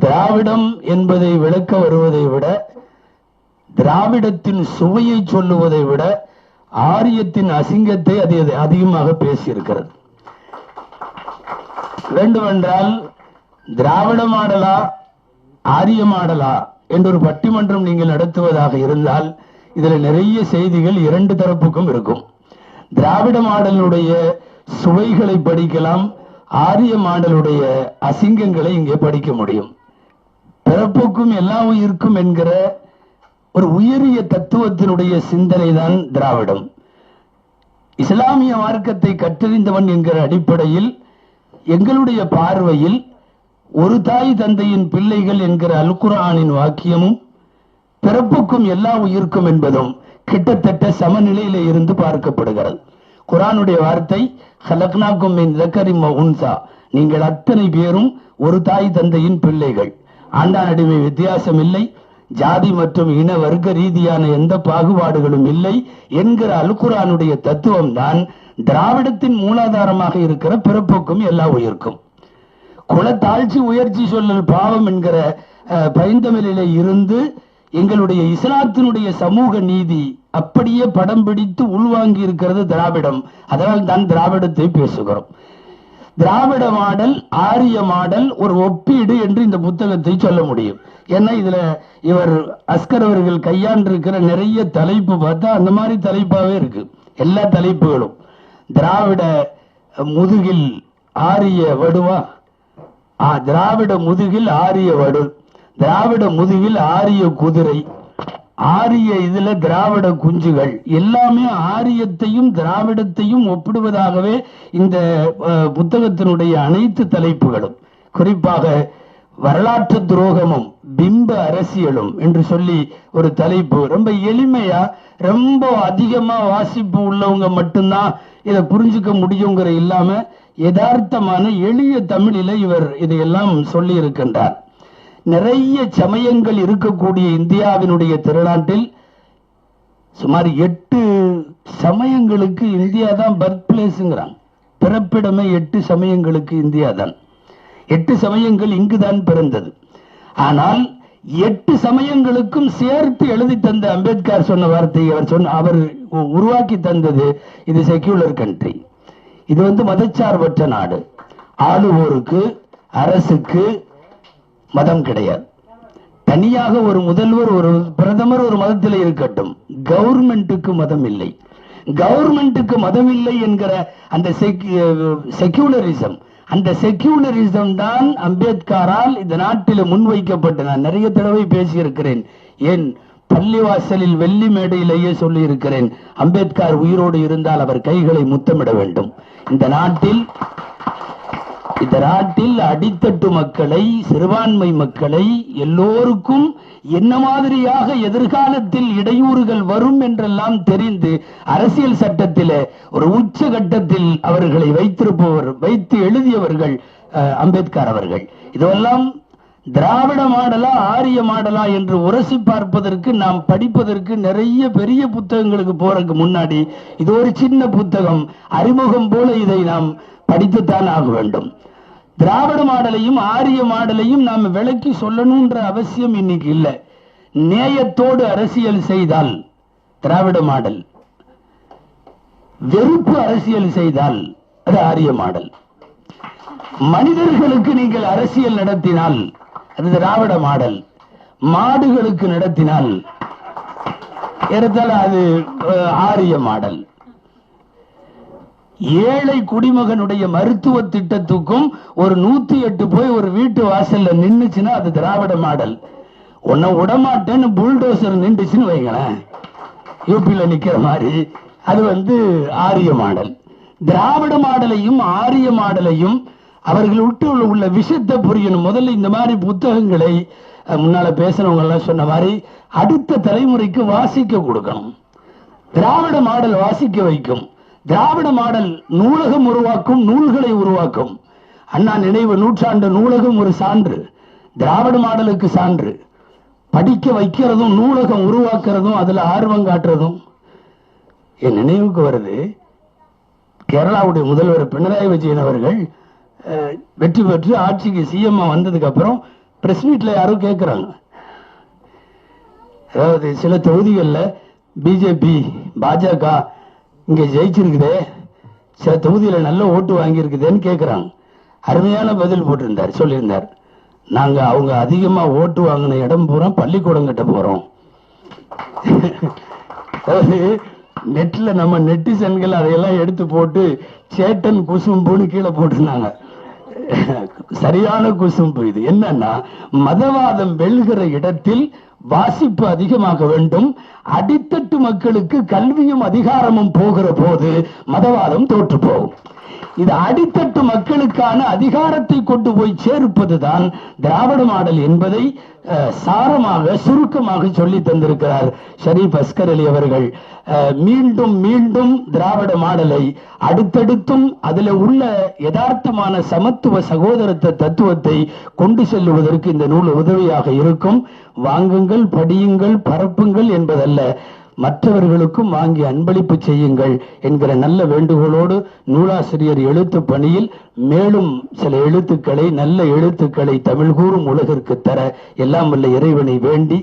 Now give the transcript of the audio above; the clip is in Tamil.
திராவிடம் என்பதை விளக்க வருவதை விட, திராவிடத்தின் சுவையை சொல்லுவதை விட ஆரியத்தின் அசிங்கத்தை அது அதிகமாக பேசியிருக்கிறது. வேண்டுமென்றால் திராவிட மாடலா ஆரிய மாடலா என்றொரு பட்டிமன்றம் நீங்கள் நடத்துவதாக இருந்தால் இதில் நிறைய செய்திகள் இரண்டு தரப்புக்கும் இருக்கும். திராவிட மாடலுடைய சுவைகளை படிக்கலாம், ஆரிய மாடலுடைய அசிங்கங்களை இங்கே படிக்க முடியும். பிறப்புக்கும் எல்லா உயிர்க்கும் என்கிற ஒரு உயரிய தத்துவத்தினுடைய சிந்தனை தான் திராவிடம். இஸ்லாமிய மார்க்கத்தை கற்றறிந்தவன் என்கிற அடிப்படையில் எங்களுடைய பார்வையில் ஒரு தாய் தந்தையின் பிள்ளைகள் என்கிற அல் குர்ஆனின் வாக்கியமும் பிறப்புக்கும் எல்லா உயிர்க்கும் என்பதும் கிட்டத்தட்ட சமநிலையில இருந்து பார்க்கப்படுகிறது. குர்ஆனுடைய வார்த்தை ஹலக்னாக்கும் மின் ஸக்கரின் வ உன்ஸா, நீங்கள் அத்தனை பேரும் ஒரு தாய் தந்தையின் பிள்ளைகள், ஆண்டான் அடிமை வித்தியாசம் இல்லை, ஜாதி மற்றும் இன வர்க்க ரீதியான எந்த பாகுபாடுகளும் இல்லை என்கிற அல் குர்ஆனுடைய தத்துவம் தான் திராவிடத்தின் மூலாதாரமாக இருக்கிற பிறப்புக்கும் எல்லா உயிர்க்கும். குலத்தாழ்ச்சி உயர்ச்சி சொல்லல் பாவம் என்கிற பைந்தமிழிலே இருந்து எங்களுடைய இஸ்லாத்தினுடைய சமூக நீதி அப்படியே படம் பிடித்து உள்வாங்கி இருக்கிறது திராவிடம். அதனால் தான் திராவிடத்தை பேசுகிறோம். திராவிட மாடல் ஆரிய மாடல் ஒரு ஒப்பீடு என்று இந்த புத்தகத்தை சொல்ல முடியும். ஏன்னா இதுல இவர் அஸ்கர் அவர்கள் கையாண்டிருக்கிற நிறைய தலைப்பு பார்த்தா அந்த மாதிரி தலைப்பாவே இருக்கு. எல்லா தலைப்புகளும் திராவிட முதுகில் ஆரிய வடுவா, திராவிட முதுகில் ஆரிய வடு, திராவிட முதுகில் ஆரிய குதிரை, ஆரிய இதுல திராவிட குஞ்சுகள், எல்லாமே ஆரியத்தையும் திராவிடத்தையும் ஒப்பிடுவதாகவே இந்த புத்தகத்தினுடைய அனைத்து தலைப்புகளும், குறிப்பாக வரலாற்று துரோகமும் பிம்ப அரசியலும் என்று சொல்லி ஒரு தலைப்பு. ரொம்ப எளிமையா, ரொம்ப அதிகமா வாசிப்பு உள்ளவங்க மட்டும்தான் இதை புரிஞ்சுக்க முடியுங்கிற இல்லாம யதார்த்தமான எளிய தமிழில இவர் இதையெல்லாம் சொல்லி இருக்கின்றார். நிறைய சமயங்கள் இருக்கக்கூடிய இந்தியாவினுடைய திருநாட்டில் சுமார் 8 சமயங்களுக்கு இந்தியா தான் பர்த் பிளேஸ்ங்கிறாங்க. பிறப்பிடமே 8 சமயங்களுக்கு இந்தியா தான். 8 சமயங்கள் இங்குதான் பிறந்தது. ஆனால் 8 சமயங்களுக்கும் சேர்த்து எழுதி தந்த அம்பேத்கர் சொன்ன வார்த்தை, அவர் உருவாக்கி தந்தது, இது செக்யூலர் கண்ட்ரி, இது மதச்சார்பற்ற நாடு, ஆளுவோருக்கு அரசுக்கு மதம் கிடையாது, தனியாக ஒரு முதல்வர் ஒரு பிரதமர் ஒரு மதத்தில் இருக்கட்டும், கவர்மெண்ட்டுக்கு மதம் இல்லை, கவர்மெண்ட்டுக்கு மதம் இல்லை என்கிற அந்த செக்யூலரிசம், அந்த செக்யூலரிசம் தான் அம்பேத்கரால் இந்த நாட்டில் முன்வைக்கப்பட்ட. நான் நிறைய தடவை பேசியிருக்கிறேன், ஏன் பள்ளிவாசலில் வெள்ளி மேடையிலேயே சொல்லி இருக்கிறேன், அம்பேத்கர் உயிரோடு இருந்தால் அவர் கைகளை முத்தமிட வேண்டும். இந்த நாட்டில் அடித்தட்டு மக்களை, சிறுபான்மை மக்களை எல்லோருக்கும் என்ன மாதிரியாக எதிர்காலத்தில் இடையூறுகள் வரும் என்றெல்லாம் தெரிந்து அரசியல் சட்டத்தில் ஒரு உச்சகட்டத்தில் அவர்களை வைத்து எழுதியவர்கள் அம்பேத்கர் அவர்கள். இதெல்லாம் திராவிட மாடலா ஆரிய மாடலா என்று உரசி பார்ப்பதற்கு, நாம் படிப்பதற்கு நிறைய பெரிய புத்தகங்களுக்கு போறதுக்கு முன்னாடி இது ஒரு சின்ன புத்தகம், அறிமுகம் போல இதை நாம் படித்துத்தான் ஆக வேண்டும். திராவிட மாடலையும் ஆரிய மாடலையும் நாம் விளக்கி சொல்லணும்ன்ற அவசியம் இன்னைக்கு இல்லை. நேயத்தோடு அரசியல் செய்தால் திராவிட மாடல், வெறுப்பு அரசியல் செய்தால் அது ஆரிய மாடல். மனிதர்களுக்கு நீங்கள் அரசியல் நடத்தினால் அது திராவிட மாடல், மாடுகளுக்கு நடத்தினால் அது ஆரிய மாடல். ஏழை குடிமகனுடைய மருத்துவ திட்டத்துக்கும் ஒரு 108 போய் ஒரு வீட்டு வாசல்ல நின்னுச்சுன்னா அது திராவிட மாடல். உன்னை விடமாட்டேன்னு புல்டோசர் நின்றுச்சுன்னு வைங்களேன், யூபியில நிக்கிற மாதிரி, அது ஆரிய மாடல். திராவிட மாடலையும் ஆரிய மாடலையும் அவர்கள் விட்டு உள்ள விஷயத்தை புரியணும். முதல்ல இந்த மாதிரி புத்தகங்களை முன்னால பேசினவங்க எல்லாம் சொன்ன மாதிரி அடுத்த தலைமுறைக்கு வாசிக்க கொடுக்கணும். திராவிட மாடல் வாசிக்க வைக்கும். திராவிட மாடல் நூலகம் உருவாக்கும், நூல்களை உருவாக்கும். அண்ணா நினைவு நூற்றாண்டு நூலகம் ஒரு சான்று, திராவிட மாடலுக்கு சான்று. படிக்க வைக்கிறதும் நூலகம் உருவாக்குறதும் அதுல ஆர்வம் காட்டுறதும் என் நினைவுக்கு வருது. கேரளாவுடைய முதல்வர் பினராயி விஜயன் அவர்கள் வெற்றி பெற்று ஆட்சிக்கு சிஎம் வந்ததுக்கு அப்புறம் பிரஸ் மீட்ல யாரும் கேட்கிறாங்க, அதாவது சில தொகுதிகளில் பிஜேபி பாஜக இங்க ஜெயிச்சிருக்குதே, சில தொகுதியில நல்ல ஓட்டு வாங்கி இருக்குதுன்னு கேட்கிறாங்க. அருமையான பதில் போட்டிருந்தார், சொல்லியிருந்தார், நாங்க அவங்க அதிகமா ஓட்டு வாங்கின இடம் பூரா பள்ளிக்கூடம் கட்ட போறோம். அதாவது நெட்ல நம்ம நெட்டிசன்கள் அதையெல்லாம் எடுத்து போட்டு சேட்டன் குசும்புன்னு கீழே போட்டிருந்தாங்க. சரியான குசும்பு இது. என்னன்னா, மதவாதம் வெல்கிற இடத்தில் வாசிப்பு அதிகமாக வேண்டும், அடித்தட்டு மக்களுக்கு கல்வியும் அதிகாரமும் போகிற போது மதவாதம் தோற்று போகும். இது அடித்தட்டு மக்களுக்கான அதிகாரத்தை கொண்டு போய் சேர்ப்பதுதான் திராவிட மாடல் என்பதை சாரமாக சுருக்கமாக சொல்லி தந்திருக்கிறார் ஷரீப் அஸ்கர் அலி அவர்கள். மீண்டும் மீண்டும் திராவிட மாடலை அடுத்தடுத்தும் அதில் உள்ள யதார்த்தமான சமத்துவ சகோதரத்த தத்துவத்தை கொண்டு செல்லுவதற்கு இந்த நூல் உதவியாக இருக்கும். வாங்குங்கள், படியுங்கள், பரப்புங்கள் என்பதல்ல, மற்றவர்களுக்கும் வாங்கி அன்பளிப்பு செய்யுங்கள் என்கிற நல்ல வேண்டுகோளோடு நூலாசிரியர் எழுத்து பணியில் மேலும் சில எழுத்துக்களை, நல்ல எழுத்துக்களை தமிழ் கூறும் உலகிற்கு தர எல்லாம் வல்ல இறைவனை வேண்டி